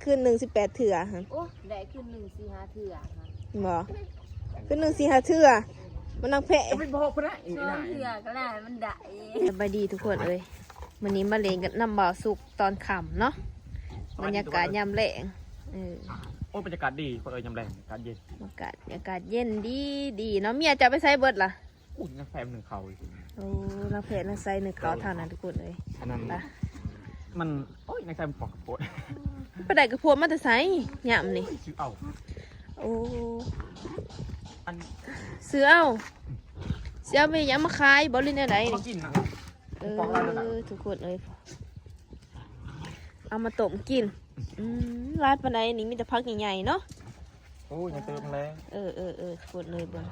คืนหนึ่ง18 เถื่อฮะ โอ้ได้ขึ้น1-4-5เถื่อค่ะ บ่คืนหนึ่ง4-5 เถื่อมันนั่งแพะ จะไปบอกคนนะอีก ช่ว ห ง น่อย เถื่อก็ได้มันได้ สบายดีทุกคนเลยวันนี้มาเล่นกับน้ำบ่าวสุกตอนค่ำเนาะบรรยากาศยามแลงโอ้บรรยากาศดีเพราะยำแรงอากาศเย็น อากาศเย็นดีเนาะเมียจะไปใส่เบิดล่ะ อุ้ยนักแฟมหนึ่งเขาอีก โอ้เราเพจนักใส่หนึ่งเขาเท่านั้นทุกคนเลย อันนั้นมันโอ้ยนักแฟมปอกกระโปด ไปได้กระพวนมาแต่ใส่หยำนี่ ชื่อเอา โอ้ อัน เสือเอาไปหยังมาขายบอลลินอะไร มา นี่ กินนะ ทุกคนเลยเอามาต้มกินร้านปานใดนี่มีแต่พักใหญ่ๆเนาะ โอ้ยยังเติมแล้ว ทุกคนเลยเบ่ง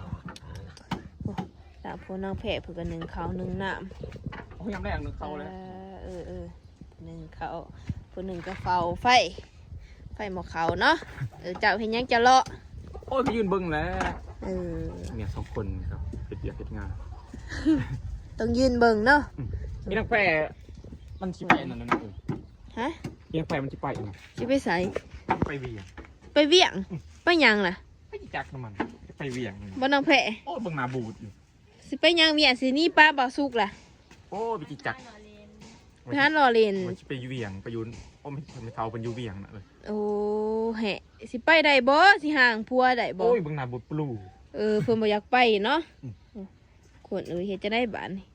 ตามพวกนางแพะเพื่อกันหนึ่งเขาหนึ่งน้ำ โอ้ยยำแรงหนึ่งเขาเลย หนึ่งเขาผู้หนึ่งก็เฝ้าไฟหมอเขาเนาะเจ้าเห็นยังจะเลาะ โอ้ยไปยืนเบิ้งแล้ว เออ เนี่ยสองคนครับเป็นเดียกเป็นงาน ต้องยืนเบิ่งเนาะ นี่นักแฟมันชิไปนั่นนะเออ ฮะ นี่นักแฟมันชิไปนะ สิไปใส่ ไปเวียง ไปเวียงไปหยังล่ะ ไปจักน้ำมันไปเวียง บ่น้องแพะ โอ้ยเบิ้งหนาบูดอยู่ สิไปหยังเวียงสินี่ป้าบ่าวสุกล่ะ โอ้ยไปจัก ไปหารอเล่น มันไปเวียงไปยุนโอ้ไม่เท่าเป็นยูเวียงนะเลย โอ้แหะสิไปได้บ่สิห่างพัวได้บ่ โอ้ยเบิ้งหนาบูดปลู เพิ่นบ่อยากไปเนาะคนเฮ็ดจะได้บาดนี่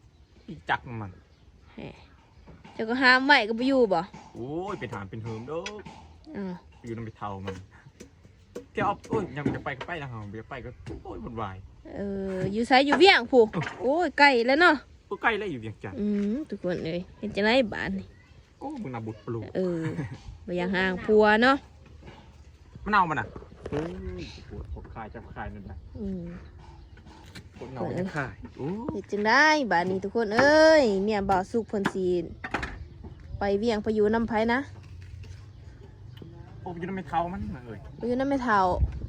อีจักมัน แหะเจ้าก็ห้ามไว้ก็บ่อยู่บ่ โอ้ยเป็นฐานเป็นเฮิมเด้อ อ่า อยู่น้ำไปเท่ามันแกเอาโอ้ยยังจะไปก็ไปนะฮะไปก็ไปก็โอ้ยวุ่นวาย อยู่ไสอยู่เวียงผู้โอ้ยไกลแล้วเนาะ ก็ใกล้แล้วอยู่เวียงจันทน์ ทุกคนเลยเฮ็ดจะได้บาดนี่ โอ้เบิ้งหนาบูดปลู บ่อยากห่างพัวเนาะ มันเอามันอ่ะโอ้ยปวดปวดคายจะคายนั่นแหละ ปวดเงาจะคายโอ้ย เฮ็ดจังได้บาดนี้ทุกคนเอ้ยเมียบ่าวสุกเพิ่นสิไปเวียงไปอยู่น้ำไผนะ โอ้ยยังไม่เท่ามันนะเอ้ย ไปอยู่น้ำแม่เฒ่า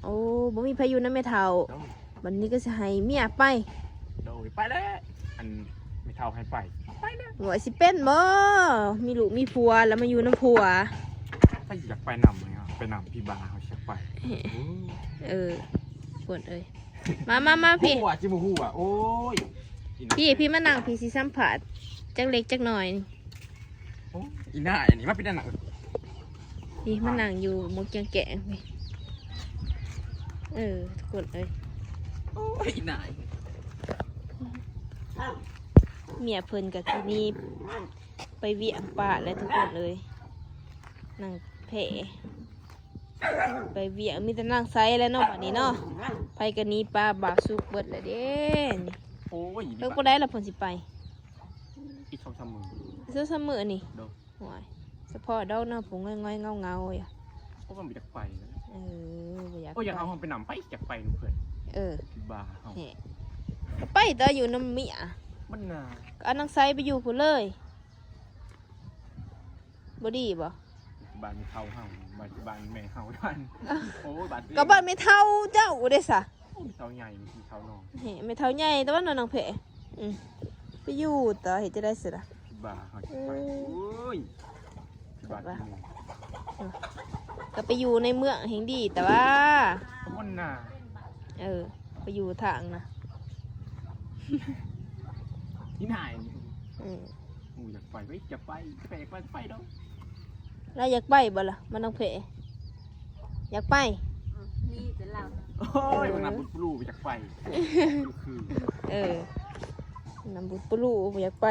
โอ้บ่มีไผอยู่น้ำแม่เฒ่า โดย บัดนี้ก็สิให้เมียไป โดยไปแล้วอันไม่เท่าให้ไปไปแล้ว ว่าสิเป็นบ่มีลูกมีผัวแล้วมาอยู่น้ำผัว ถ้าอยากไปนำเลยครับไปนำพี่บาเขาอยากไปโอ้ย ปวดเอ้ยมาพี่ หัวจิมหัวโอ้ย พี่มานั่งพี่สิสัมผัสจักเล็กจักหน่อยนี่ โอ้ยอีหน้าอันนี้มาเป็นอันไหน พี่มานั่งอยู่หมกจังแกงพี่ทุกคนเอ้ย โอ้ยอีหน้า เมียเพิ่นกับที่นี่ไปเวียงป่าแล้วทุกคนเลยนั่งแผลไปเวียงมีแต่นั่งไซแล้วเนาะบัดนี้เนาะไปกันนี้ปลาบาสุกเบิดแล้วเด้นี่ โอ้ย เลิกบ่ได้ละเพิ่นสิไป อีกสองสามมือ เสื้อเสมอนี่ โดน หวยเฉพาะดอกเนาะผมง่อยๆเงาๆอ่ะ โอ้ยมันไปจากไปนะ บ่อยาก โอ้ยอยากเอาไปนำไปจากไปนู่นเพื่อน พี่บาเขา แหะก็ไปแต่อยู่น้ำเมีย มันน่า ก็เอานางไซไปอยู่พุ่นเลยบ่ดีบ่ บ้านมีเท่าเฮาบ้านแม่เฮาด้านโอ้ยบ้าน ก็บ้านไม่เท่าเจ้าเด้ซะ มีเท่าใหญ่มีเท่าน้อง แหะไม่เท่าใหญ่แต่ว่านอนนางเพะไปอยู่ต่อเฮ็ดจะได้สิล่ะ พี่บาเขาจะไปโอ้ยพี่บาที่นี่ ก็ไปอยู่ในเมืองแห่งดีแต่ว่า มันน่า ไปอยู่ทางนะ ที่ไหน อืม อยากไปไปจะไปแปลกไปเนาะ แล้วอยากไปบ่ล่ะมันนางเพะอยากไป นี่เป็นเรา โอ้ยมันนับปลูไปจากไปคือ นำบุญปลูบ่อยากไป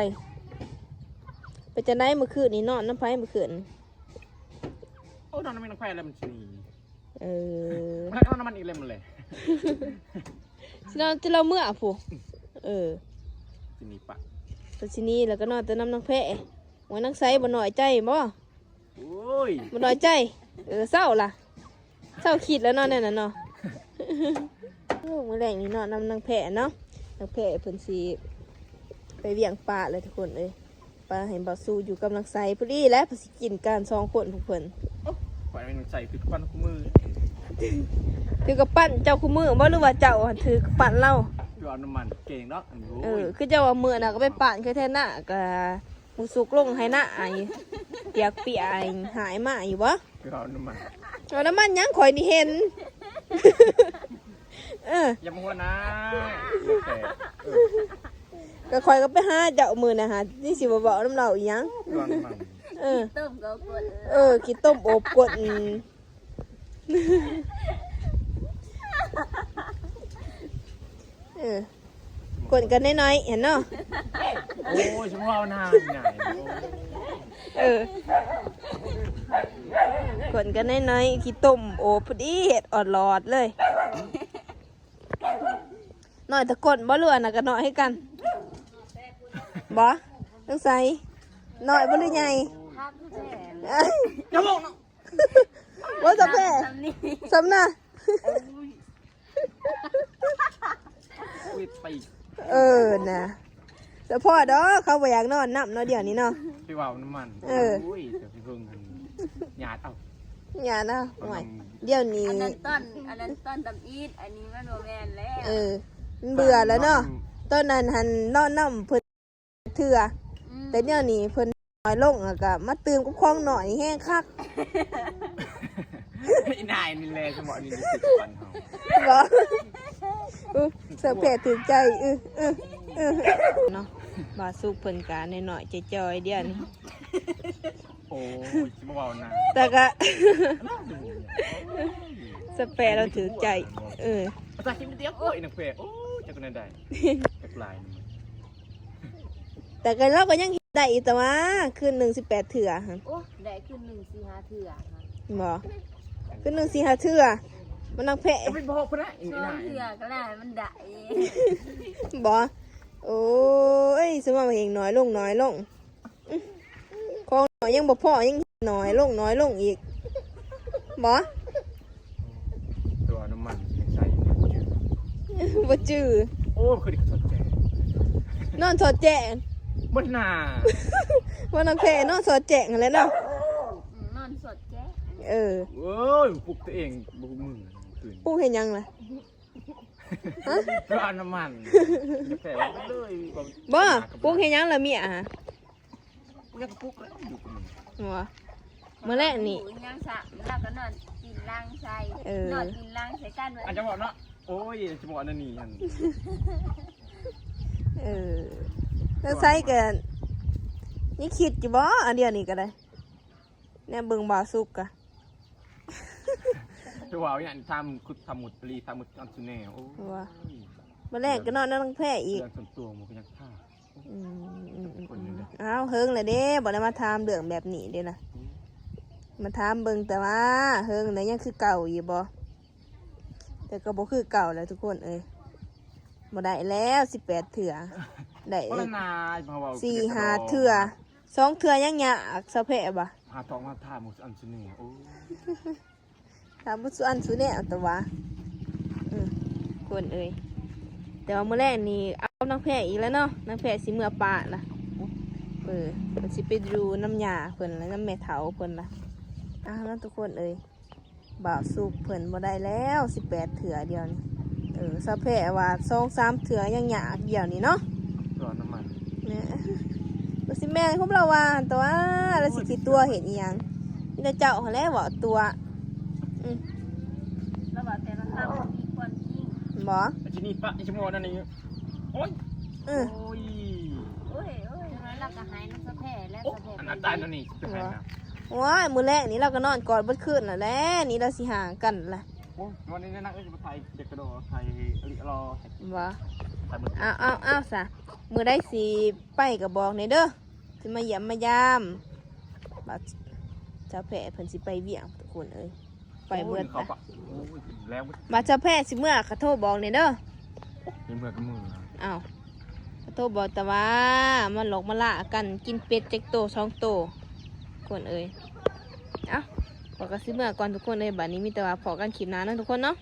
จะได้เมื่อคืนนี่นอนน้ำไผเมื่อคืน โอ้ยนอนไม่ต้องแพ้แล้วมันชี เออ มันนอนมันอีกเลยมันเลย จะเราเมื่อผู้ทีนี้ปะ ตัวชินี้แล้วก็นอนแต่น้ำนางเพะหัวนังไซบ่หน่อยใจบ่ โอ้ย บ่หน่อยใจเศร้าล่ะเศร้าคิดแล้วเนาะนั่นน่ะเนาะ มื้อแรกนี่เนาะนำนางแพะเนาะนางแพะเพิ่นสิไปเวียงปลาเลยทุกคนเอ้ยปลาให้บ่าวสู้อยู่กับนางไซพอดีแล้วเพิ่นสิกินกัน2คนพวกเพิ่น ไปมันใส่ติดควันคู่มือ ถือกับปั้นเจ้าคู่มือบ่หรือว่าเจ้าถือกับปั้นเรา อยู่เอาน้ำมันเก่งเนาะคือเจ้าว่ามื้อน่ะก็ไปปั้นคือแท้หน้าก็มูสุกลงให้หน้าไอ้เปียกหายมาอยู่บ่ ไปเอาน้ำมัน เอาน้ำมันยังข่อยนี่เห็น อย่ามาหัวนะแต่ ก็ข่อยก็ไปหาเจ้ามือนะฮะนี่สิบ่บอกน้ำเราอีหยัง ไปเอาน้ำมัน ต้มก็กด กินต้มอบกดกดกันน้อยๆเห็นเนาะ โอ้ยฉันว่าเอาหน้าใหญ่ กดกันน้อยๆขี้ต้มโอบพอดีเห็ดอ่อนหลอดเลยหน่อยตะกดบ่เลือนะก็หน่อยให้กันบ่ต้องใส่หน่อยบ่หรือใหญ่ ทับแผล อย่าบอกนะ ว่าจะแพ้ ทำนี่ สำนะ อุ้ยไป นะแต่พ่อดอกเขาบ่อยากนอนนับเนาะเดี๋ยวนี้เนาะ ไปเอาน้ำมัน อุ้ยเดี๋ยวพี่เพิ่งกันหยาดเอา อย่านะห่วยเดี๋ยวนี้ อันนั้นต้นตำอีดอันนี้มันโรแมนแล้ว มันเบื่อแล้วเนาะตอนนั้นหันนอนน้ำเพิ่นเถื่อแต่เดี๋ยวนี้เพิ่นน้อยลงแล้วก็มาตื่มกับคลองหน่อยแห้งคัก ไอ้นายนี่แหละสมองนี่สิบวันเขา บ่เสือแผลถึงใจเนาะบาสุกเพิ่นกาหน่อยๆจอยๆเดี๋ยวนี้ โอ้ยชิบะวาวนะ แต่ก็ สเปรเราถือใจภาษาคิดไม่เดียวโอ้ยนักเฟะโอ้ยจะกันได้กับลาย แต่ก็เราก็ยังเฮ็ดได้อีกแต่ว่าคืน1 18 เถื่อหั่น โอ้ได้ขึ้น1-4-5เถื่อค่ะ บ่คืน1 4 5 เถื่อมันนังแผล จะไปบอกพนัก ช่วงเถื่อก็ได้มันได้ บ่โอ้ยสมองเองน้อยลงของน้อยยังบ่พอยังน้อยลงอีกบ่ ตัวน้ำมันใส่จืด บ่จื้อ โอ้คือดิกสดแก่ นอนสอดแจ้ง บนหน้า ว่านังแผลนอนสอดแจ้งนั่นแหละเนาะ นอนสดแจ๊ โอ้ยปลุกตัวเองบุกมือคืน ปูเห็นยังล่ะ ตัวน้ำมันแก่เลย บ่ปูเห็นยังล่ะเมียฮะ ยังปลุกแล้วอยู่กับมึง หัวมื้อแรกนี่ ยังสะแล้วก็นอนกินล้างใส่นอนกินล้างใส่กัน อาจจะบอกเนาะโอ้ยจะบอกนั่นนี่ฮัน แล้วใส่กันนี่คิดอยู่บ่อันเดียวนี่ก็ได้เนี่ยเบิ่งบ่าวสุกกะ จะว่าอย่างทำคุดทำหมุดปรีทำหมุดอันสุเน่โอ้ย มื้อแรกก็นอนนั่งแพ้อีก เรื่องส่วนตัวมันก็ยังท่า อ้าวเฮิงเลยเด้บ่ได้มาถามเรื่องแบบนี้เด้ล่ะมาถามเบิ่งแต่ว่าเฮิงได้ยังคือเก่าอยู่บ่แต่ก็บ่คือเก่าแล้วทุกคนเอ้ยบ่ได้แล้ว18 เถื่อได้ เพราะนายมาว่า 4 5 เถื่อ2 เถื่อยังยากซะแพ้บ่ หาทองมาท่าหมุดอันสุเน่โอ้ ถามบ่สุอันสุแน่เอาแต่ว่าคนเอ้ยแต่ว่ามื้อแรกนี่เอานางแพะอีกแล้วเนาะนางแพะสิเมื่อป่าล่ะเพิ่นสิไปดูน้ำยาเพิ่นแล้วน้ำแม่เฒ่าเพิ่นล่ะนั่นทุกคนเอ้ยบ่าวสุกเพิ่นบ่ได้แล้ว18 เถื่อเดียวนี่ซะแพะว่า2-3 เถื่อยังยากเดียวนี่เนาะ ตัวน้ำมัน เนี่ยบ่สิแม่นของเราว่าแต่ว่าแล้วสิคิดตัวเห็นอีหยังมีแต่เจ้าหั่นแหละเว้าตัว แล้วบอกแต่ละคำมีความจริง บ่ ไอ้ที่นี่ปะไอ้ชั่วโมงนั่นนี่โอ้ยโอ้ย โอ้ยแล้วเราก็หายน้ำสะแพร่และสะแพร่ อันนั้นตายนั่นนี่เป็นไงนะ ว้ายมื้อแรกนี่เราก็นอนกอดเบิดคืนน่ะแหละนี่เราสิห่างกันล่ะ โอ้วันนี้นักจะมาไทยเด็กกระโดดไทยรอ บ่ ไทยมือ เอาซะมื้อได้สิไปก็บอกในเด้อสิมาเยี่ยมมายามบัดเจ้าแพะเพิ่นสิไปเวียงทุกคนเอ้ยไปเบิด เขา ล่ะ ปะโอ้ยแล้ว บัดเจ้าแพะสิเมื่อก็โทรบอกในเด้อ มีมือกับมือ อ้าวก็โทรบอกแต่ว่ามันหลอกมาล่ากันกินเป็ดจักโต2 โตคนเอ้ยเอ้าขอก็สิเมื่อก่อนทุกคนเอ้ยบัดนี้มีแต่ว่าพอกันคลิปหน้าเนาะทุกคนเนาะ